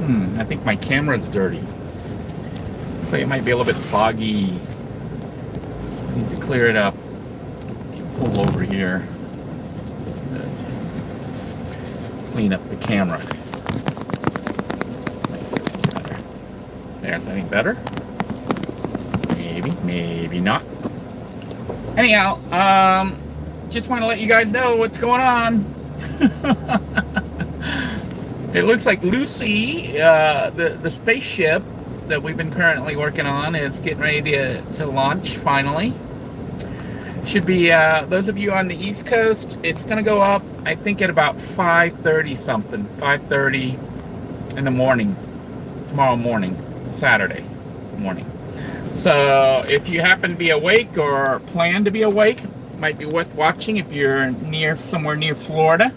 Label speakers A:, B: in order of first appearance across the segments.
A: I think my camera's dirty. Looks like it might be a little bit foggy. Need to clear it up. Pull over here. Clean up the camera. There's any better? Maybe, maybe not. Anyhow, just want to let you guys know what's going on. It looks like Lucy, the spaceship that we've been currently working on, is getting ready to launch finally. Should be, those of you on the East Coast, it's going to go up, I think, at about 5:30 something, 5:30 in the morning, tomorrow morning, Saturday morning. So if you happen to be awake or plan to be awake, it might be worth watching if you're somewhere near Florida.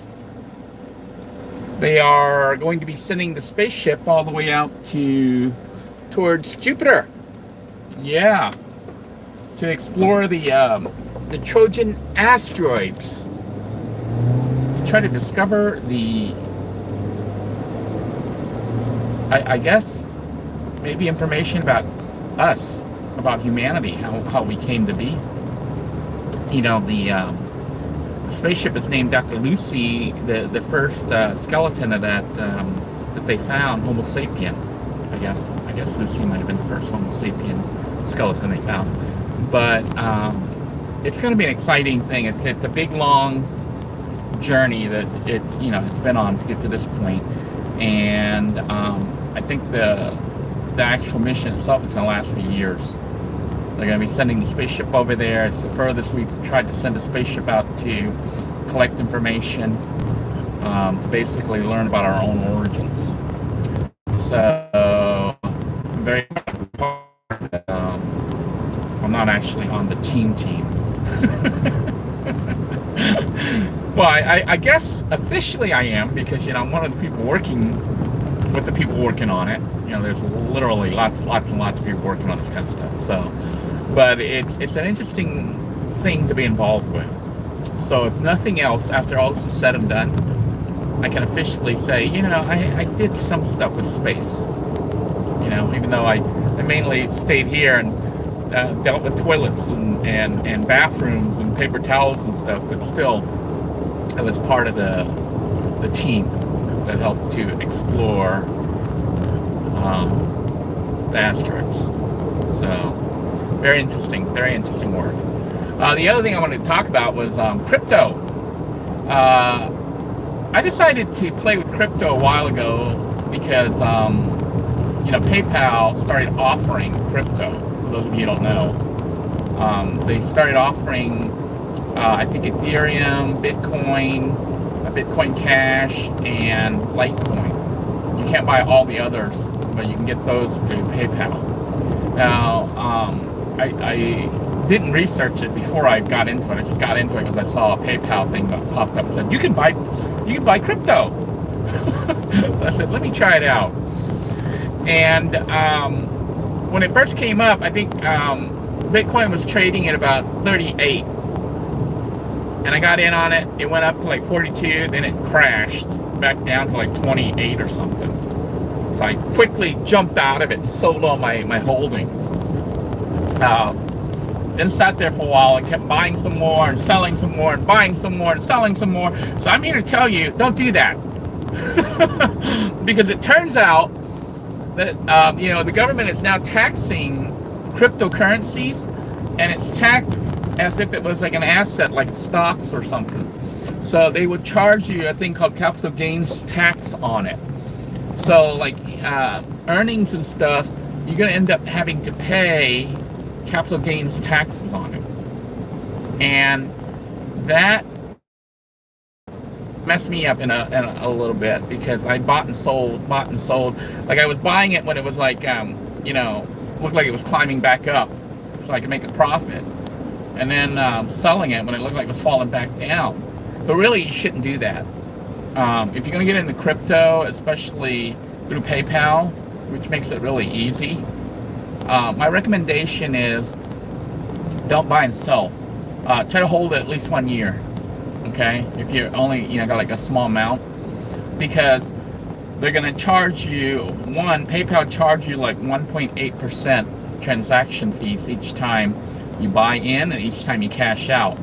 A: They are going to be sending the spaceship all the way out towards Jupiter. Yeah, to explore the Trojan asteroids, to try to discover I guess, maybe information about us, about humanity, how we came to be. You know, the spaceship is named after Lucy, the first skeleton of that they found, Homo sapien. I guess Lucy might have been the first Homo sapien skeleton they found. But it's going to be an exciting thing. It's a big, long journey that it's been on to get to this point, and I think the actual mission itself is going to last for years. They're going to be sending the spaceship over there. It's the furthest we've tried to send a spaceship out to collect information, to basically learn about our own origins. So I'm very I'm not actually on the team. Well, I guess officially I am, because I'm one of the people working with the people working on it. There's literally lots and lots of people working on this kind of stuff. So, but it's an interesting thing to be involved with. So if nothing else, after all this is said and done, I can officially say, I did some stuff with space. Even though I mainly stayed here and dealt with toilets and bathrooms and paper towels and stuff, but still, I was part of the team that helped to explore the asteroids. So, very interesting work. The other thing I wanted to talk about was crypto. I decided to play with crypto a while ago because PayPal started offering crypto. For those of you who don't know, they started offering I think Ethereum, Bitcoin, Bitcoin Cash, and Litecoin. You can't buy all the others, but you can get those through PayPal. Now, I didn't research it before I got into it. I just got into it because I saw a PayPal thing that popped up and said you can buy crypto. So I said, let me try it out. And when it first came up, I think Bitcoin was trading at about 38. And I got in on it. It went up to like 42, then it crashed back down to like 28 or something. So I quickly jumped out of it and sold all my holdings. Then sat there for a while and kept buying some more and selling some more and buying some more and selling some more. So I'm here to tell you, don't do that. Because it turns out that the government is now taxing cryptocurrencies, and it's taxed as if it was like an asset, like stocks or something. So they would charge you a thing called capital gains tax on it. So like earnings and stuff, you're going to end up having to pay capital gains taxes on it. And that messed me up in a little bit, because I bought and sold. Like I was buying it when it was like, looked like it was climbing back up so I could make a profit. And then selling it when it looked like it was falling back down. But really, you shouldn't do that. If you're going to get into crypto, especially through PayPal, which makes it really easy, my recommendation is don't buy and sell. Try to hold it at least 1 year. Okay, if you're only got like a small amount, because they're going to charge you, PayPal charge you like 1.8% transaction fees each time you buy in and each time you cash out.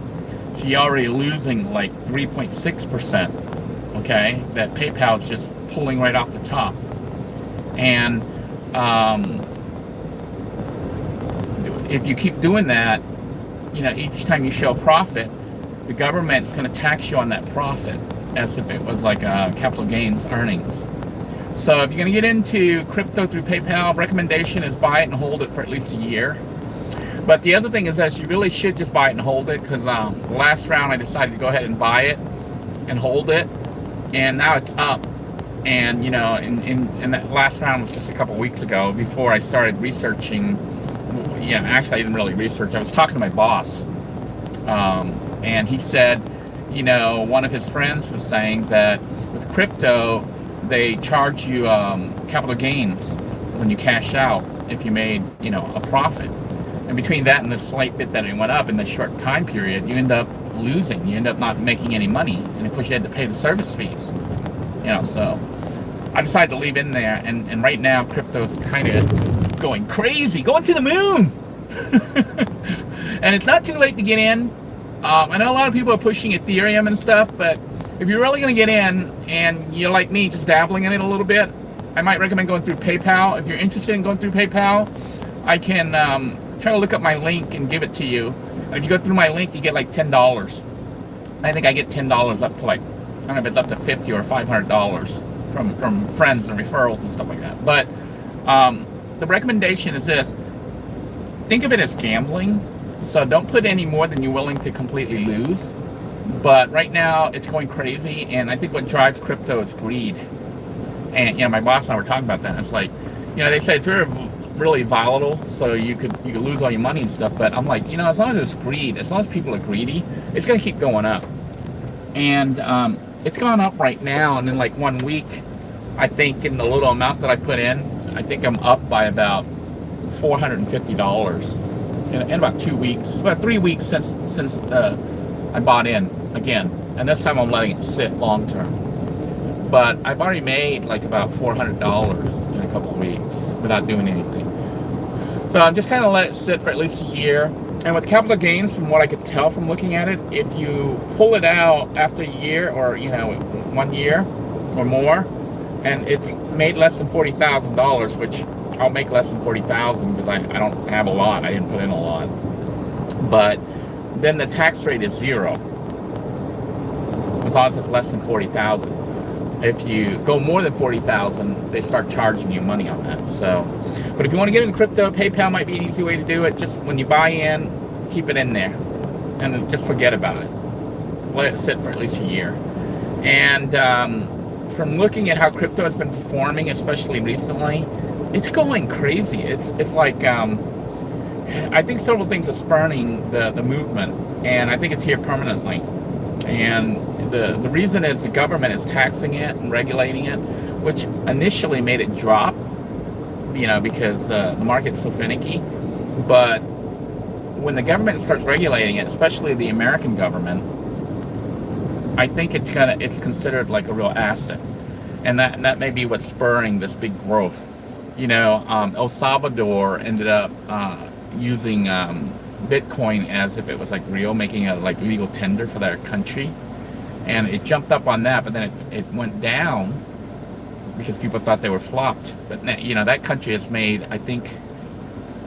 A: So you're already losing like 3.6%, okay, that PayPal is just pulling right off the top. And if you keep doing that, each time you show profit, the government's going to tax you on that profit as if it was like a capital gains earnings. So if you're going to get into crypto through PayPal, recommendation is buy it and hold it for at least a year. But the other thing is that you really should just buy it and hold it, because last round I decided to go ahead and buy it and hold it, and now it's up. And in that last round was just a couple weeks ago before I started researching. Yeah, actually I didn't really research. I was talking to my boss, and he said, one of his friends was saying that with crypto, they charge you capital gains when you cash out if you made, a profit. And between that and the slight bit that it went up in the short time period, you end up losing. You end up not making any money. And of course you had to pay the service fees. So I decided to leave in there. And right now crypto's kind of going crazy, going to the moon. And it's not too late to get in. I know a lot of people are pushing Ethereum and stuff, but if you're really going to get in and you're like me, just dabbling in it a little bit, I might recommend going through PayPal. If you're interested in going through PayPal, I can try to look up my link and give it to you. And if you go through my link, you get like $10. I think I get $10 up to like, I don't know if it's up to $50 or $500 from friends and referrals and stuff like that. But the recommendation is this: think of it as gambling. So don't put any more than you're willing to completely lose. But right now it's going crazy, and I think what drives crypto is greed. And my boss and I were talking about that. And it's like, they say it's really volatile, so you could lose all your money and stuff. But I'm like, as long as it's greed, as long as people are greedy, it's gonna keep going up. And it's gone up right now, and in like 1 week, I think in the little amount that I put in, I think I'm up by about $450 in about 2 weeks, about 3 weeks since I bought in again. And this time I'm letting it sit long term. But I've already made like about $400 in a couple of weeks without doing anything. So I'm just kind of let it sit for at least a year. And with capital gains, from what I could tell from looking at it, if you pull it out after a year or 1 year or more, and it's made less than $40,000, which I'll make less than $40,000 because I don't have a lot. I didn't put in a lot. But then the tax rate is 0, as long as it's less than $40,000. If you go more than $40,000, they start charging you money on that. So, but if you want to get into crypto, PayPal might be an easy way to do it. Just when you buy in, keep it in there, and then just forget about it. Let it sit for at least a year. And from looking at how crypto has been performing, especially recently, it's going crazy. It's like I think several things are spurring the movement, and I think it's here permanently. And the reason is the government is taxing it and regulating it, which initially made it drop, because the market's so finicky. But when the government starts regulating it, especially the American government, I think it's considered like a real asset, and that may be what's spurring this big growth. El Salvador ended up using Bitcoin as if it was like real, making a like legal tender for their country, and it jumped up on that, but then it went down because people thought they were flopped. But that country has made, I think,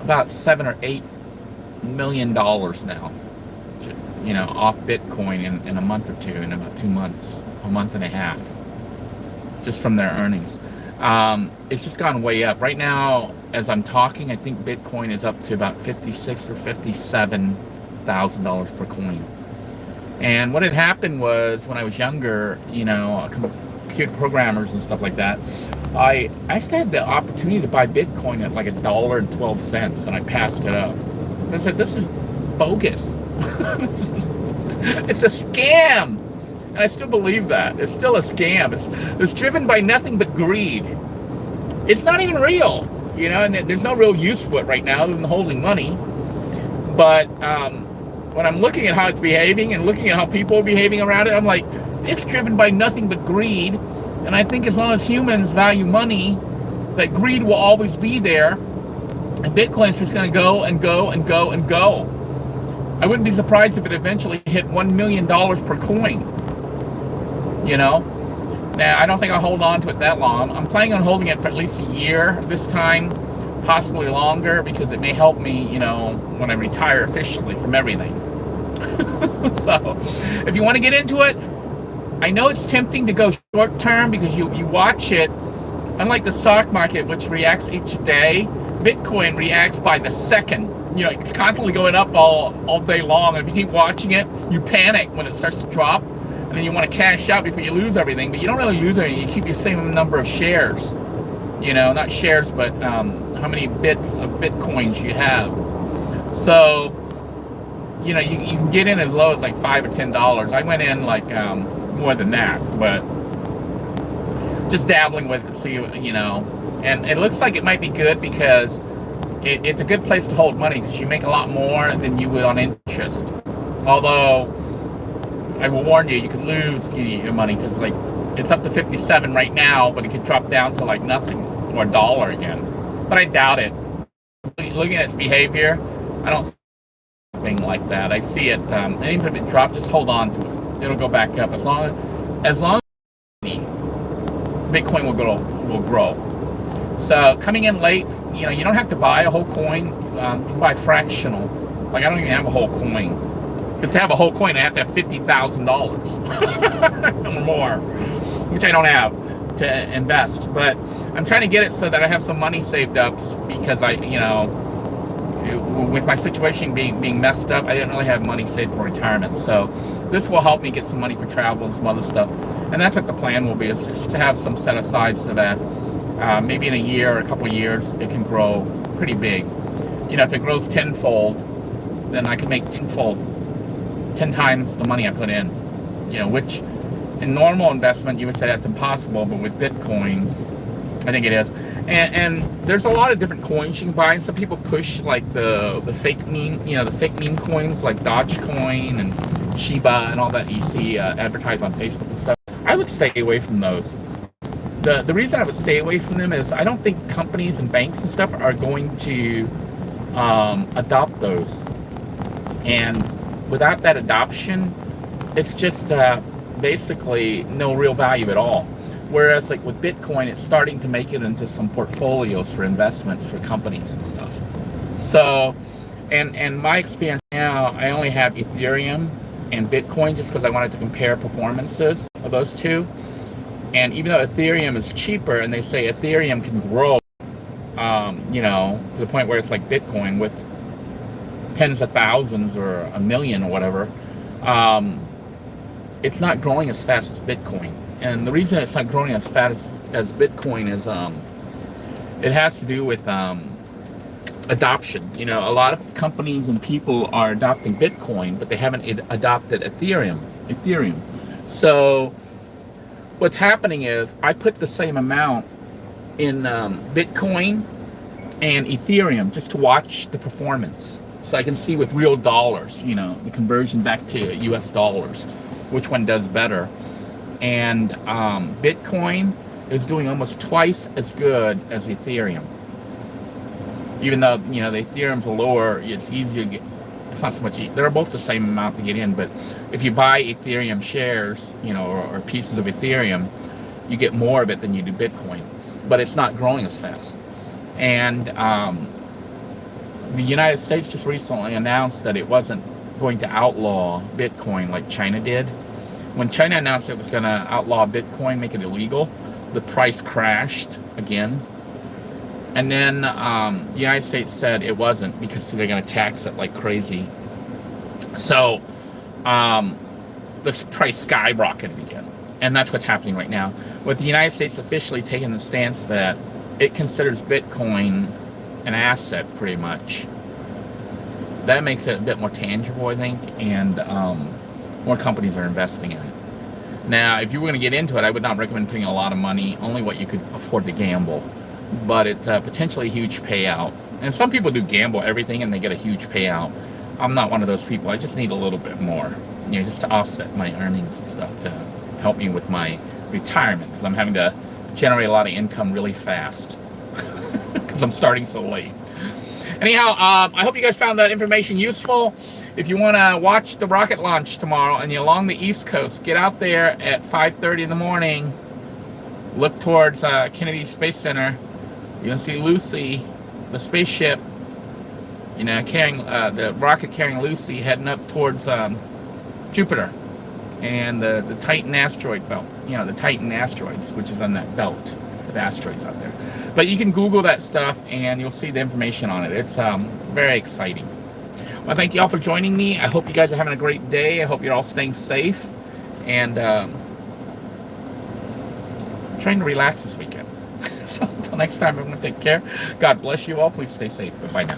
A: about $7 or $8 million now, off Bitcoin in a month or two, in about 2 months, a month and a half, just from their earnings. It's just gone way up. Right now, as I'm talking, I think Bitcoin is up to about $56,000 or $57,000 per coin. And what had happened was, when I was younger, computer programmers and stuff like that, I actually had the opportunity to buy Bitcoin at like $1.12, and I passed it up. I said, this is bogus. It's a scam. And I still believe that. It's still a scam. It's driven by nothing but greed. It's not even real, and there's no real use for it right now other than holding money. But when I'm looking at how it's behaving and looking at how people are behaving around it, I'm like, it's driven by nothing but greed. And I think as long as humans value money, that greed will always be there, and Bitcoin's just going to go and go and go and go. I wouldn't be surprised if it eventually hit $1 million per coin. You know? Now, I don't think I'll hold on to it that long. I'm planning on holding it for at least a year this time, possibly longer, because it may help me, you know, when I retire officially from everything. So, if you want to get into it, I know it's tempting to go short term because you watch it. Unlike the stock market, which reacts each day, Bitcoin reacts by the second. You know, it's constantly going up all day long. And if you keep watching it, you panic when it starts to drop. And then you want to cash out before you lose everything. But you don't really lose anything. You keep your same number of shares. You know, not shares, but how many bits of Bitcoins you have. So, you know, you can get in as low as like $5 or $10. I went in like more than that, but just dabbling with it, see, you know, and it looks like it might be good because it's a good place to hold money because you make a lot more than you would on interest. Although I will warn you, you could lose your money because like it's up to 57 right now, but it could drop down to like nothing or $1 again. But I doubt it. Looking at its behavior, I don't see anything like that. I see it. And even if it drops, just hold on to it. It'll go back up as long as Bitcoin will grow. So coming in late, you know, you don't have to buy a whole coin. You can buy fractional. Like I don't even have a whole coin, because to have a whole coin, I have to have $50,000 or more, which I don't have to invest. But I'm trying to get it so that I have some money saved up because I, you know, with my situation being messed up, I didn't really have money saved for retirement. So this will help me get some money for travel and some other stuff. And that's what the plan will be, is just to have some set aside so that maybe in a year or a couple of years, it can grow pretty big. You know, if it grows tenfold, then I can make 10 times the money I put in. You know, which in normal investment, you would say that's impossible, but with Bitcoin, I think it is. And there's a lot of different coins you can buy. And some people push like the fake meme, you know, the fake meme coins like Dogecoin and Shiba and all that you see advertised on Facebook and stuff. I would stay away from those. The reason I would stay away from them is I don't think companies and banks and stuff are going to adopt those. And without that adoption, it's just basically no real value at all. Whereas like with Bitcoin, it's starting to make it into some portfolios for investments for companies and stuff. So, and my experience now, I only have Ethereum and Bitcoin just because I wanted to compare performances of those two. And even though Ethereum is cheaper, and they say Ethereum can grow, you know, to the point where it's like Bitcoin with tens of thousands or a million or whatever, it's not growing as fast as Bitcoin. And the reason it's not growing as fast as Bitcoin is it has to do with adoption. You know, a lot of companies and people are adopting Bitcoin, but they haven't adopted Ethereum. So what's happening is I put the same amount in Bitcoin and Ethereum just to watch the performance, so I can see with real dollars, you know, the conversion back to US dollars, which one does better. And Bitcoin is doing almost twice as good as Ethereum. Even though, you know, the Ethereum's lower, it's easier to get, it's not so much, they're both the same amount to get in, but if you buy Ethereum shares, you know, or pieces of Ethereum, you get more of it than you do Bitcoin, but it's not growing as fast. And the United States just recently announced that it wasn't going to outlaw Bitcoin like China did. When China announced it was going to outlaw Bitcoin, make it illegal, the price crashed again. And then the United States said it wasn't because they're going to tax it like crazy. So the price skyrocketed again. And that's what's happening right now, with the United States officially taking the stance that it considers Bitcoin an asset, pretty much. That makes it a bit more tangible, I think, and more companies are investing in it. Now, if you were going to get into it, I would not recommend putting a lot of money, only what you could afford to gamble. But it's potentially a huge payout. And some people do gamble everything and they get a huge payout. I'm not one of those people. I just need a little bit more, you know, just to offset my earnings and stuff, to help me with my retirement, because I'm having to generate a lot of income really fast because I'm starting so late. Anyhow, I hope you guys found that information useful. If you want to watch the rocket launch tomorrow and you're along the East Coast, get out there at 5:30 in the morning. Look towards Kennedy Space Center. You're going to see Lucy, the spaceship, you know, carrying the rocket carrying Lucy heading up towards Jupiter and the Titan asteroid belt. You know, the Titan asteroids, which is on that belt of asteroids out there. But you can Google that stuff and you'll see the information on it. It's very exciting. Well, thank you all for joining me. I hope you guys are having a great day. I hope you're all staying safe and trying to relax this weekend. So until next time, everyone, take care. God bless you all. Please stay safe. Bye-bye now.